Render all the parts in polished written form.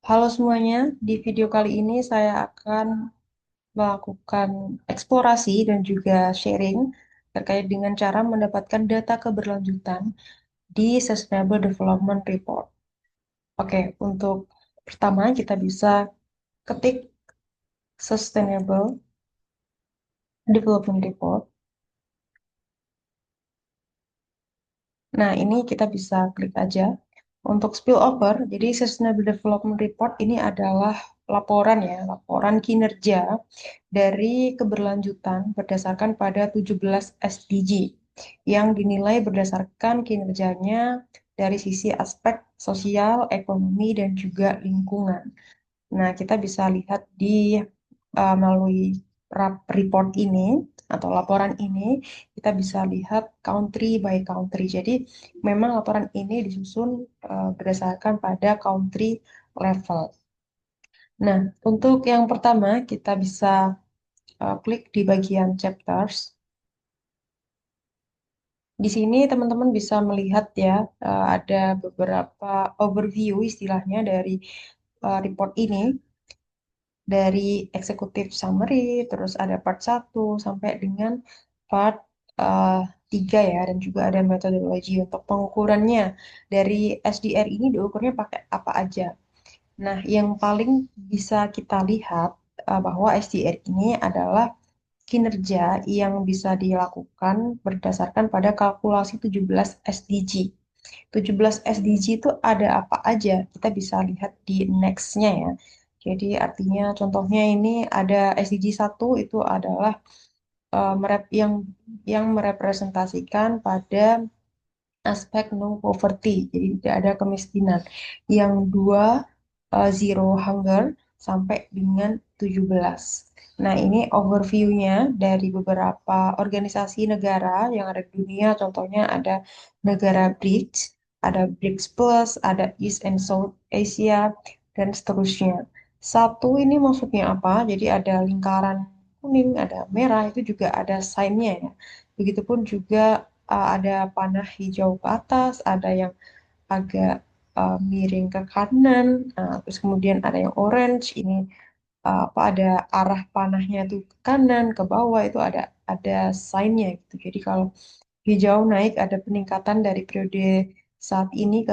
Halo semuanya, di video kali ini saya akan melakukan eksplorasi dan juga sharing terkait dengan cara mendapatkan data keberlanjutan di Sustainable Development Report. Oke, untuk pertama kita bisa ketik Sustainable Development Report. Nah, ini kita bisa klik aja. Untuk spillover, jadi Sustainable Development Report ini adalah laporan ya, laporan kinerja dari keberlanjutan berdasarkan pada 17 SDG yang dinilai berdasarkan kinerjanya dari sisi aspek sosial, ekonomi, dan juga lingkungan. Nah, kita bisa lihat melalui report ini atau laporan ini, kita bisa lihat country by country. Jadi, memang laporan ini disusun berdasarkan pada country level. Nah, untuk yang pertama, kita bisa klik di bagian chapters. Di sini teman-teman bisa melihat ya, ada beberapa overview istilahnya dari report ini, dari executive summary, terus ada part 1 sampai dengan part uh, 3 ya, dan juga ada metodologi untuk pengukurannya. Dari SDR ini diukurnya pakai apa aja. Nah, yang paling bisa kita lihat bahwa SDR ini adalah kinerja yang bisa dilakukan berdasarkan pada kalkulasi 17 SDG. 17 SDG itu ada apa aja? Kita bisa lihat di next-nya ya. Jadi artinya contohnya ini ada SDG 1 itu adalah yang merepresentasikan pada aspek no poverty, jadi tidak ada kemiskinan. Yang dua, zero hunger sampai dengan 17. Nah, ini overview-nya dari beberapa organisasi negara yang ada di dunia, contohnya ada negara BRICS, ada BRICS Plus, ada East and South Asia, dan seterusnya. Satu ini maksudnya apa? Jadi ada lingkaran kuning, ada merah, itu juga ada sign-nya ya. Begitupun juga ada panah hijau ke atas, ada yang agak miring ke kanan, terus kemudian ada yang orange, ini apa ada arah panahnya tuh ke kanan, ke bawah itu ada sign-nya gitu. Jadi kalau hijau naik ada peningkatan dari periode saat ini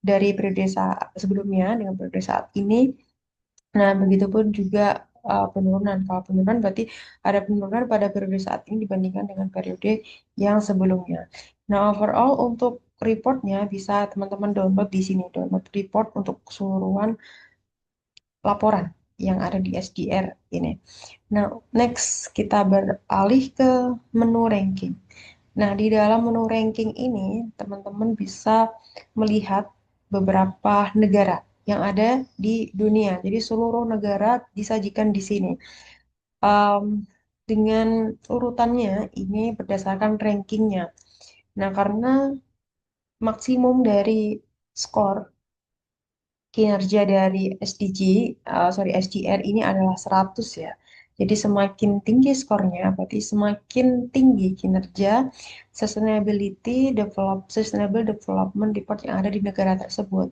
dari periode sebelumnya dengan periode saat ini. Nah, begitupun juga penurunan. Kalau penurunan berarti ada penurunan pada periode saat ini dibandingkan dengan periode yang sebelumnya. Nah, overall untuk reportnya bisa teman-teman download di sini, download report untuk keseluruhan laporan yang ada di SDR ini. Nah, next kita beralih ke menu ranking. Nah, di dalam menu ranking ini, teman-teman bisa melihat beberapa negara yang ada di dunia. Jadi, seluruh negara disajikan di sini. Em, dengan urutannya, ini berdasarkan rankingnya. Nah, karena maksimum dari skor kinerja dari SDG, sorry SDR ini adalah 100 ya. Jadi semakin tinggi skornya, berarti semakin tinggi kinerja Sustainable Development Report yang ada di negara tersebut.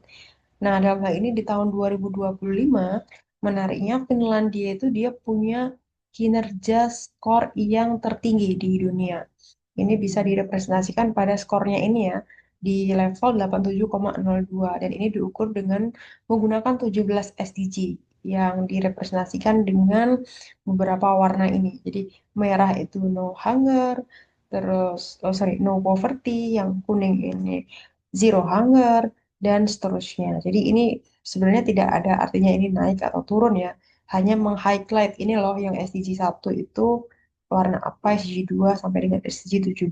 Nah, dalam hal ini di tahun 2025, menariknya Finlandia itu dia punya kinerja skor yang tertinggi di dunia. Ini bisa direpresentasikan pada skornya ini ya, di level 87,02. Dan ini diukur dengan menggunakan 17 SDG yang direpresentasikan dengan beberapa warna ini. Jadi merah itu no hunger, terus, oh sorry, no poverty, yang kuning ini zero hunger, dan seterusnya. Jadi ini sebenarnya tidak ada artinya ini naik atau turun ya. Hanya meng-highlight ini loh yang SDG 1 itu warna apa, SDG 2 sampai dengan SDG 17.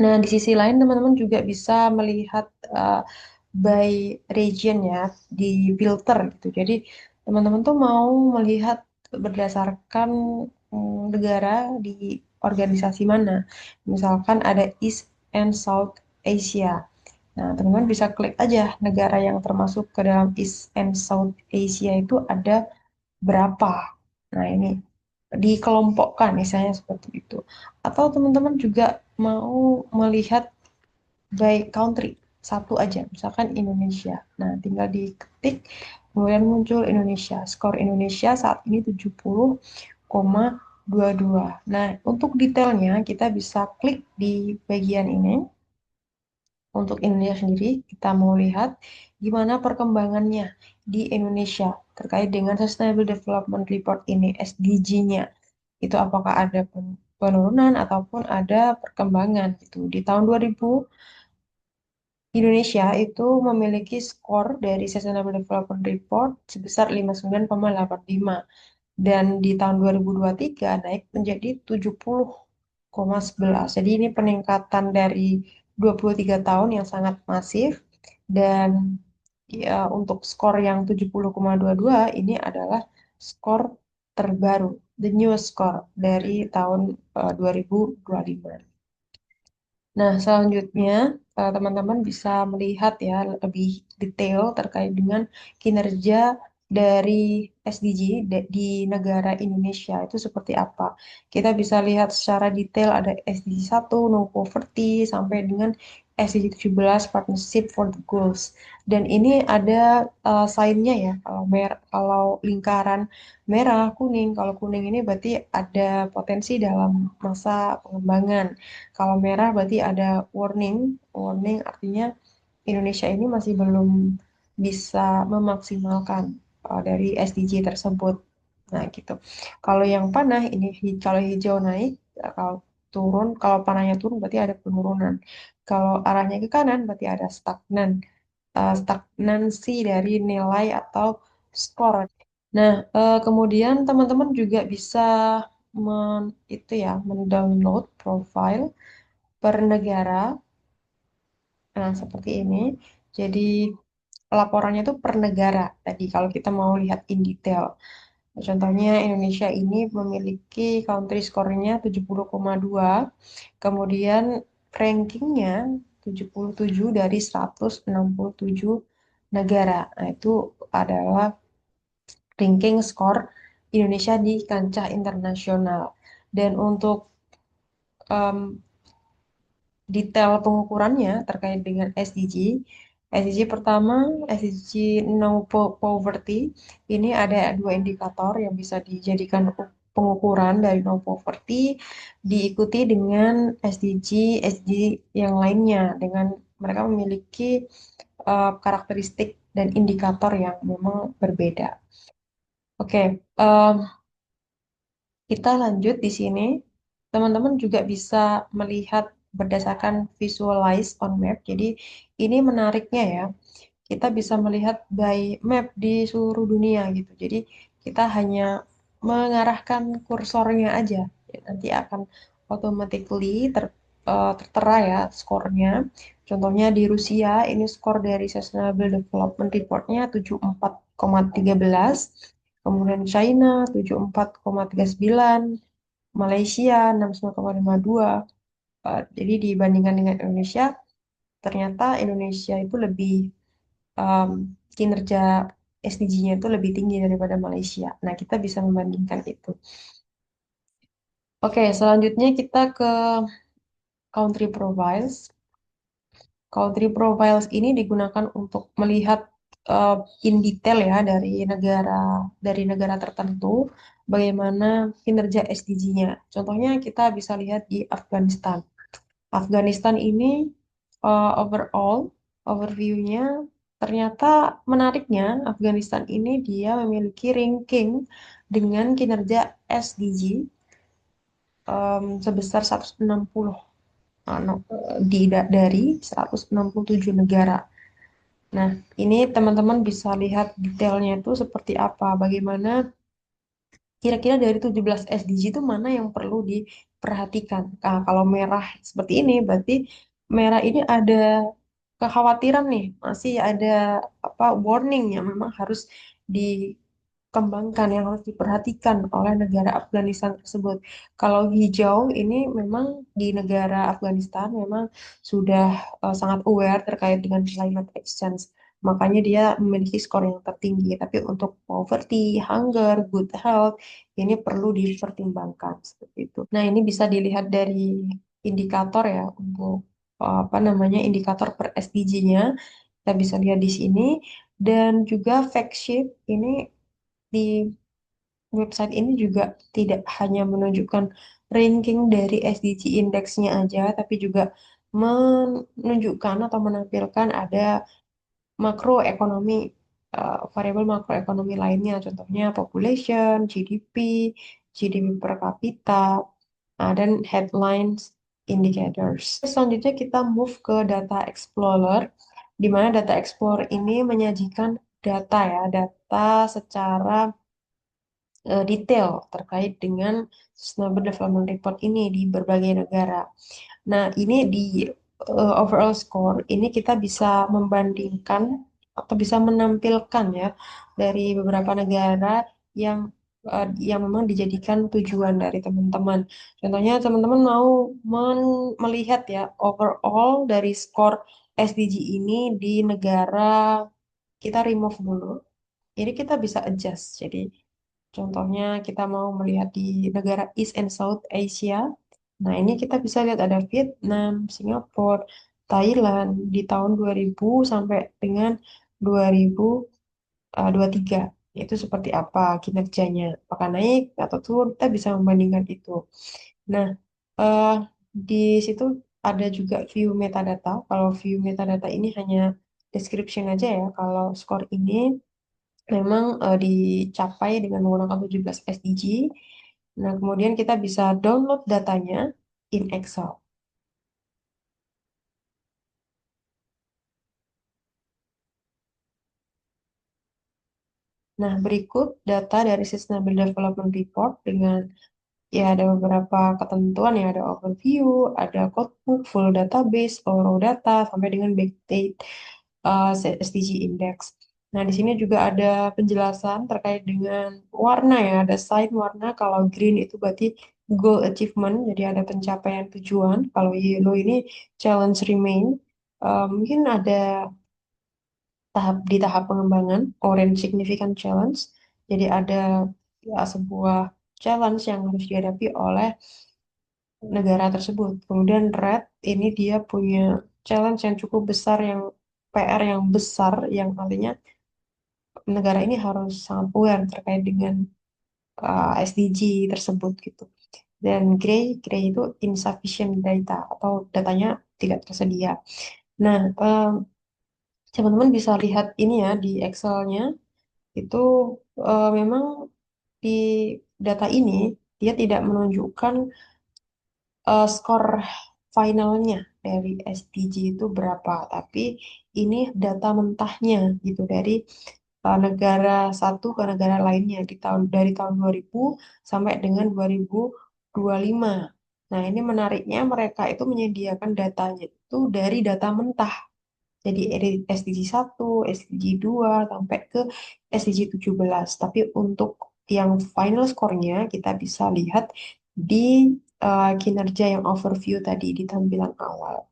Nah, di sisi lain teman-teman juga bisa melihat uh, by region ya, di filter gitu. Jadi teman-teman tuh mau melihat berdasarkan negara di organisasi mana. Misalkan ada East and South Asia. Nah, teman-teman bisa klik aja negara yang termasuk ke dalam East and South Asia itu ada berapa. Nah, ini dikelompokkan misalnya seperti itu. Atau teman-teman juga mau melihat by country. satu aja, misalkan Indonesia. Nah, tinggal diketik, kemudian muncul Indonesia. Skor Indonesia saat ini 70,22. Nah, untuk detailnya kita bisa klik di bagian ini. Untuk Indonesia sendiri, kita mau lihat gimana perkembangannya di Indonesia terkait dengan Sustainable Development Report ini, SDG-nya. Itu apakah ada penurunan ataupun ada perkembangan gitu. Di tahun 2000, Indonesia itu memiliki skor dari Sustainable Development Report sebesar 59,85 dan di tahun 2023 naik menjadi 70,11. Jadi ini peningkatan dari 23 tahun yang sangat masif dan ya untuk skor yang 70,22 ini adalah skor terbaru, the newest score dari tahun 2025. Nah, selanjutnya teman-teman bisa melihat ya lebih detail terkait dengan kinerja dari SDG di negara Indonesia itu seperti apa. Kita bisa lihat secara detail ada SDG 1, no poverty, sampai dengan SDG 17, Partnership for the Goals. Dan ini ada sign-nya ya, kalau lingkaran merah, kuning. Kalau kuning ini berarti ada potensi dalam masa pengembangan. Kalau merah berarti ada warning. Warning artinya Indonesia ini masih belum bisa memaksimalkan dari SDG tersebut. Nah, gitu. Kalau yang panah ini kalau hijau naik, kalau turun, kalau panahnya turun berarti ada penurunan. Kalau arahnya ke kanan berarti ada stagnan. Stagnansi dari nilai atau skor. Nah, kemudian teman-teman juga bisa itu ya, mendownload profile per negara. Nah, seperti ini. Jadi, laporannya itu per negara. Tadi kalau kita mau lihat in detail. Contohnya Indonesia ini memiliki country score-nya 70,2. Kemudian rankingnya 77 dari 167 negara. Nah, itu adalah ranking skor Indonesia di kancah internasional. Dan untuk em, detail pengukurannya terkait dengan SDG. SDG pertama, SDG No Poverty. Ini ada dua indikator yang bisa dijadikan pengukuran dari no poverty, diikuti dengan SDG yang lainnya dengan mereka memiliki karakteristik dan indikator yang memang berbeda. Oke, kita lanjut di sini. Teman-teman juga bisa melihat berdasarkan visualize on map. Jadi ini menariknya ya. Kita bisa melihat by map di seluruh dunia gitu. Jadi kita hanya mengarahkan kursornya aja. Ya, nanti akan automatically tertera ya skornya. Contohnya di Rusia ini skor dari Sustainable Development Report-nya 74,13. Kemudian China 74,39, Malaysia 69,52. Jadi dibandingkan dengan Indonesia, ternyata Indonesia itu lebih um, kinerja SDG-nya itu lebih tinggi daripada Malaysia. Nah, kita bisa membandingkan itu. Oke, selanjutnya kita ke country profiles. Country profiles ini digunakan untuk melihat in detail ya dari negara tertentu bagaimana kinerja SDG-nya. Contohnya kita bisa lihat di Afghanistan. Afghanistan ini overall overview-nya ternyata menariknya Afghanistan ini dia memiliki ranking dengan kinerja SDG sebesar 160 dari 167 negara. Nah, ini teman-teman bisa lihat detailnya itu seperti apa, bagaimana kira-kira dari 17 SDG itu mana yang perlu diperhatikan. Nah, kalau merah seperti ini, berarti merah ini ada kekhawatiran nih, masih ada apa warning yang memang harus dikembangkan, yang harus diperhatikan oleh negara Afghanistan tersebut. Kalau hijau ini memang di negara Afghanistan memang sudah sangat aware terkait dengan climate exchange. Makanya dia memiliki skor yang tertinggi. Tapi untuk poverty, hunger, good health, ini perlu dipertimbangkan seperti itu. Nah, ini bisa dilihat dari indikator ya untuk apa namanya indikator per SDG-nya. Kita bisa lihat di sini dan juga fact sheet ini di website ini juga tidak hanya menunjukkan ranking dari SDG indeksnya aja, tapi juga menunjukkan atau menampilkan ada makroekonomi, variabel makroekonomi lainnya, contohnya population, GDP, GDP per kapita, dan headlines indicators. Selanjutnya kita move ke Data Explorer, di mana Data Explorer ini menyajikan data ya, data secara detail terkait dengan Sustainable Development Report ini di berbagai negara. Nah, ini di overall score ini kita bisa membandingkan atau bisa menampilkan ya dari beberapa negara yang yang memang dijadikan tujuan dari teman-teman. Contohnya teman-teman mau melihat ya overall dari skor SDG ini di negara, kita remove dulu. Jadi kita bisa adjust. Jadi contohnya kita mau melihat di negara East and South Asia. Nah, ini kita bisa lihat ada Vietnam, Singapura, Thailand di tahun 2000 sampai dengan 2023. Itu seperti apa kinerjanya. Apakah naik atau turun, kita bisa membandingkan itu. Nah, eh, di situ ada juga view metadata. Kalau view metadata ini hanya description aja ya. Kalau skor ini memang dicapai dengan menggunakan 17 SDG. Nah, kemudian kita bisa download datanya in Excel. Nah, berikut data dari Sustainable Development Report dengan ya ada beberapa ketentuan ya, ada overview, ada codebook, full database, raw data, sampai dengan backdate SDG index. Nah, di sini juga ada penjelasan terkait dengan warna ya, ada sign warna. Kalau green itu berarti goal achievement, jadi ada pencapaian tujuan. Kalau yellow ini challenge remain. Mungkin ada di tahap pengembangan, orange significant challenge. Jadi ada ya, sebuah challenge yang harus dihadapi oleh negara tersebut. Kemudian red ini dia punya challenge yang cukup besar, yang PR yang besar, yang artinya negara ini harus sangat aware terkait dengan SDG tersebut gitu. Dan gray itu insufficient data atau datanya tidak tersedia. Nah, teman-teman bisa lihat ini ya di Excel-nya itu memang di data ini dia tidak menunjukkan skor finalnya dari SDG itu berapa, tapi ini data mentahnya gitu dari negara satu ke negara lainnya dari tahun 2000 sampai dengan 2025. Nah, ini menariknya mereka itu menyediakan datanya itu dari data mentah. Jadi SDG 1, SDG 2 sampai ke SDG 17. Tapi untuk yang final skornya kita bisa lihat di kinerja yang overview tadi di tampilan awal.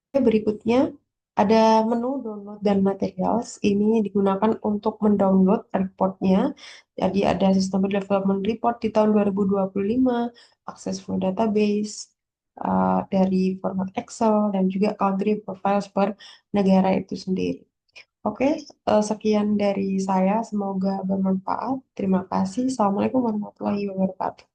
Oke, berikutnya ada menu download dan materials. Ini digunakan untuk mendownload reportnya. Jadi ada Sustainable Development Report di tahun 2025, akses full database dari format Excel, dan juga country profiles per negara itu sendiri. Oke, sekian dari saya. Semoga bermanfaat. Terima kasih. Assalamualaikum warahmatullahi wabarakatuh.